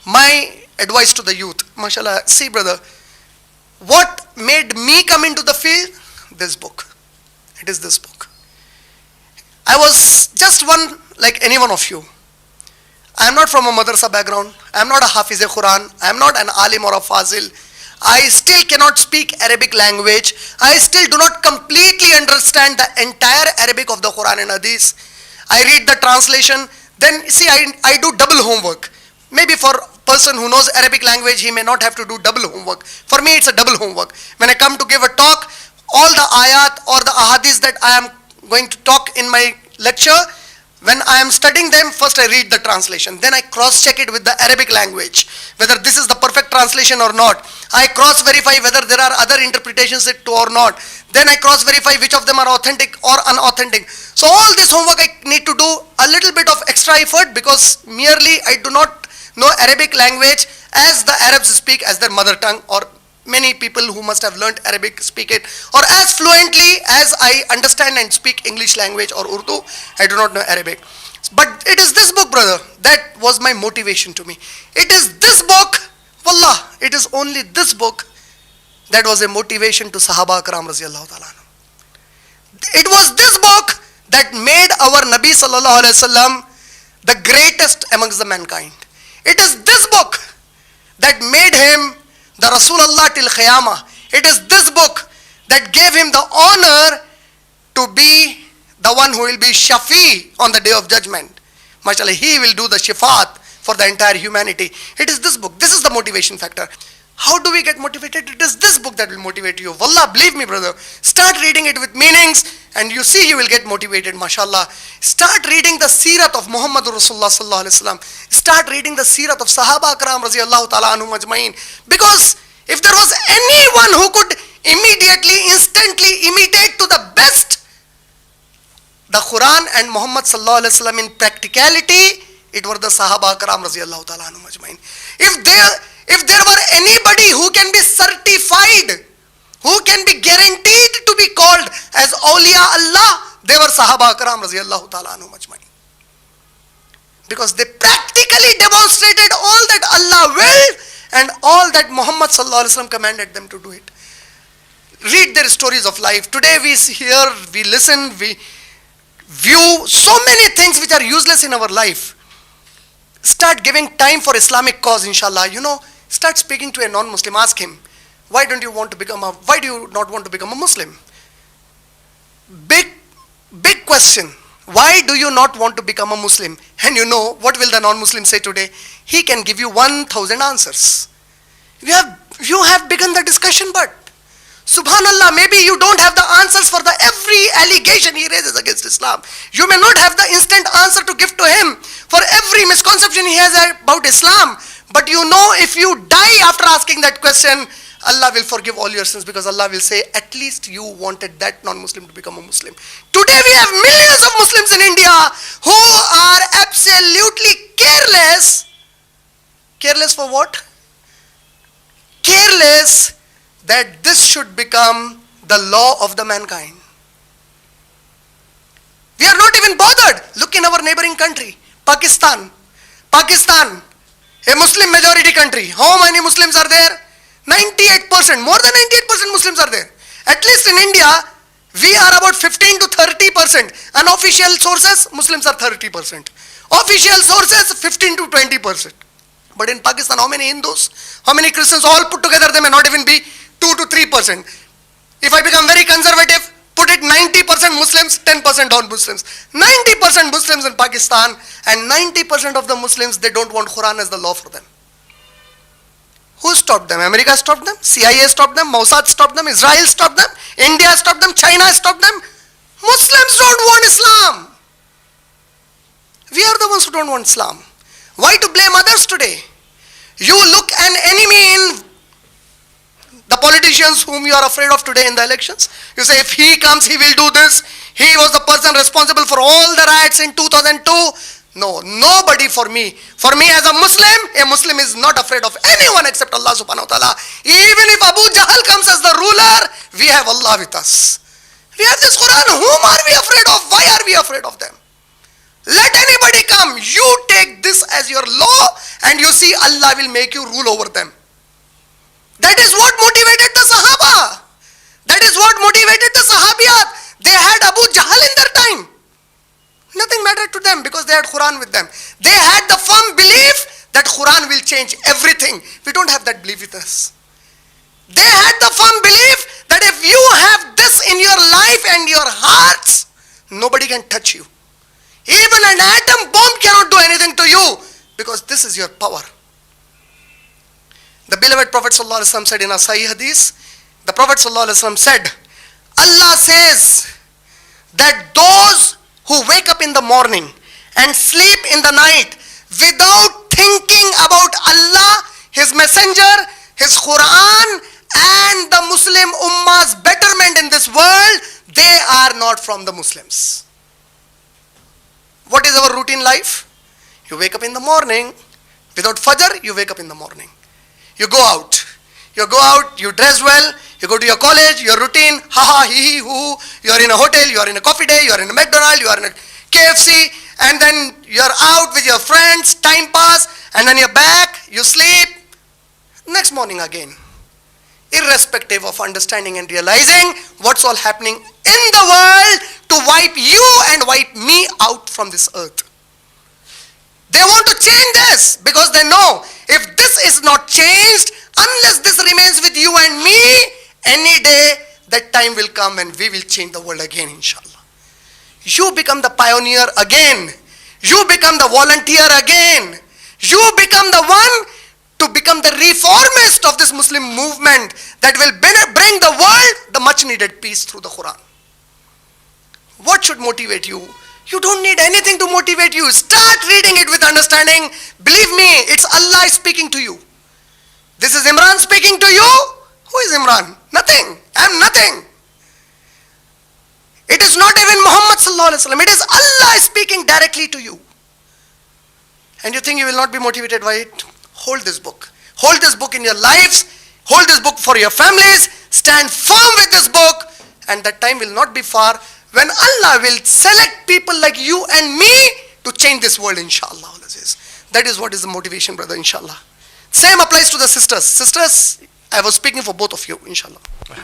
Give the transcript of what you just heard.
My advice to the youth, mashallah, see brother, what made me come into the field? This book. It is this book. I was just one like any one of you. I am not from a madrasa background. I am not a hafiz Quran. I am not an alim or a fazil. I still cannot speak Arabic language. I still do not completely understand the entire Arabic of the Quran and Hadith. I read the translation. Then see, I do double homework. Maybe for a person who knows Arabic language, he may not have to do double homework. For me, it's a double homework. When I come to give a talk, all the ayat or the ahadith that I am going to talk in my lecture, when I am studying them, first I read the translation. Then I cross-check it with the Arabic language, whether this is the perfect translation or not. I cross-verify whether there are other interpretations to or not. Then I cross-verify which of them are authentic or unauthentic. So all this homework I need to do a little bit of extra effort, because merely I do not know Arabic language as the Arabs speak as their mother tongue, or many people who must have learnt Arabic speak it, or as fluently as I understand and speak English language or Urdu. I do not know Arabic. But it is this book, brother, that was my motivation to me. It is this book, wallah, it is only this book that was a motivation to Sahaba Akram Raziyallahu Ta'ala. It was this book that made our Nabi Sallallahu Alaihi Wasallam the greatest amongst the mankind. It is this book that made him the Rasulullah till Qiyamah. It is this book that gave him the honor to be the one who will be Shafi on the day of judgment. MashaAllah, he will do the Shifaat for the entire humanity. It is this book. This is the motivation factor. How do we get motivated? It is this book that will motivate you. Wallah, believe me, brother. Start reading it with meanings and you see you will get motivated, mashallah. Start reading the Seerat of Muhammadur Rasulullah Sallallahu Alaihi Wasallam. Start reading the Seerat of Sahaba Akram Raziyallahu Ta'ala Anhum Ajmain. Because if there was anyone who could immediately, instantly imitate to the best the Quran and Muhammad Sallallahu Alaihi Wasallam in practicality, it were the Sahaba Akram Raziyallahu Ta'ala Anhum Ajmain. If there were anybody who can be certified, who can be guaranteed to be called as awliya Allah, they were Sahaba Akram Raziyallahu Ta'ala Anhum Ajmain. Because they practically demonstrated all that Allah willed and all that Muhammad Sallallahu Alaihi Wasallam commanded them to do it. Read their stories of life. Today we hear, we listen, we view so many things which are useless in our life. Start giving time for Islamic cause, inshallah. Start speaking to a non-Muslim. Ask him, why do you not want to become a Muslim? Big question. Why do you not want to become a Muslim? And what will the non-Muslim say today? He can give you 1,000 answers. You have begun the discussion, but subhanallah, maybe you don't have the answers for every allegation he raises against Islam. You may not have the instant answer to give to him for every misconception he has about Islam. But if you die after asking that question, Allah will forgive all your sins, because Allah will say, at least you wanted that non-Muslim to become a Muslim. Today we have millions of Muslims in India who are absolutely careless. Careless for what? Careless that this should become the law of the mankind. We are not even bothered. Look in our neighboring country, Pakistan. Pakistan, a Muslim majority country. How many Muslims are there? 98%. More than 98% Muslims are there. At least in India, we are about 15 to 30%. Unofficial sources, Muslims are 30%. Official sources, 15 to 20%. But in Pakistan, how many Hindus? How many Christians? All put together, they may not even be 2 to 3%. If I become very conservative, put it 90% Muslims, 10% non-Muslims. 90% Muslims in Pakistan, and 90% of the Muslims, they don't want Quran as the law for them. Who stopped them? America stopped them, CIA stopped them, Mossad stopped them, Israel stopped them, India stopped them, China stopped them. Muslims don't want Islam. We are the ones who don't want Islam. Why to blame others today? You look an enemy in the politicians whom you are afraid of today in the elections. You say, if he comes, he will do this. He was the person responsible for all the riots in 2002. No, nobody for me. For me as a Muslim is not afraid of anyone except Allah subhanahu wa ta'ala. Even if Abu Jahl comes as the ruler, we have Allah with us. We have this Quran. Whom are we afraid of? Why are we afraid of them? Let anybody come. You take this as your law and you see Allah will make you rule over them. That is what motivated the Sahaba. That is what motivated the Sahabiyat. They had Abu Jahl in their time. Nothing mattered to them because they had Quran with them. They had the firm belief that Quran will change everything. We don't have that belief with us. They had the firm belief that if you have this in your life and your hearts, nobody can touch you. Even an atom bomb cannot do anything to you because this is your power. The beloved Prophet ﷺ said in a Sahih Hadith, the Prophet ﷺ said, Allah says that those who wake up in the morning and sleep in the night without thinking about Allah, His Messenger, His Quran, and the Muslim Ummah's betterment in this world, they are not from the Muslims. What is our routine life? You wake up in the morning. Without Fajr, you wake up in the morning. You go out. You dress well. You go to your college, your routine, ha ha, hee hee, hoo. You are in a hotel, you are in a coffee day, you are in a McDonald's, you are in a KFC, and then you are out with your friends, time pass, and then you're back, you sleep. Next morning again. Irrespective of understanding and realizing what's all happening in the world to wipe you and wipe me out from this earth. They want to change this because they know if this is not changed, unless this remains with you and me, any day that time will come and we will change the world again, inshallah. You become the pioneer again. You become the volunteer again. You become the one to become the reformist of this Muslim movement that will bring the world the much needed peace through the Quran. What should motivate you? You don't need anything to motivate you. Start reading it with understanding. Believe me, it's Allah speaking to you. This is Imran speaking to you. Who is Imran? Nothing. I am nothing. It is not even Muhammad sallallahu alaihi wasallam. It is Allah speaking directly to you. And you think you will not be motivated by it? Hold this book. Hold this book in your lives. Hold this book for your families. Stand firm with this book. And that time will not be far when Allah will select people like you and me to change this world, inshallah. That is what is the motivation, brother, inshallah. Same applies to the sisters. Sisters, I was speaking for both of you, inshallah.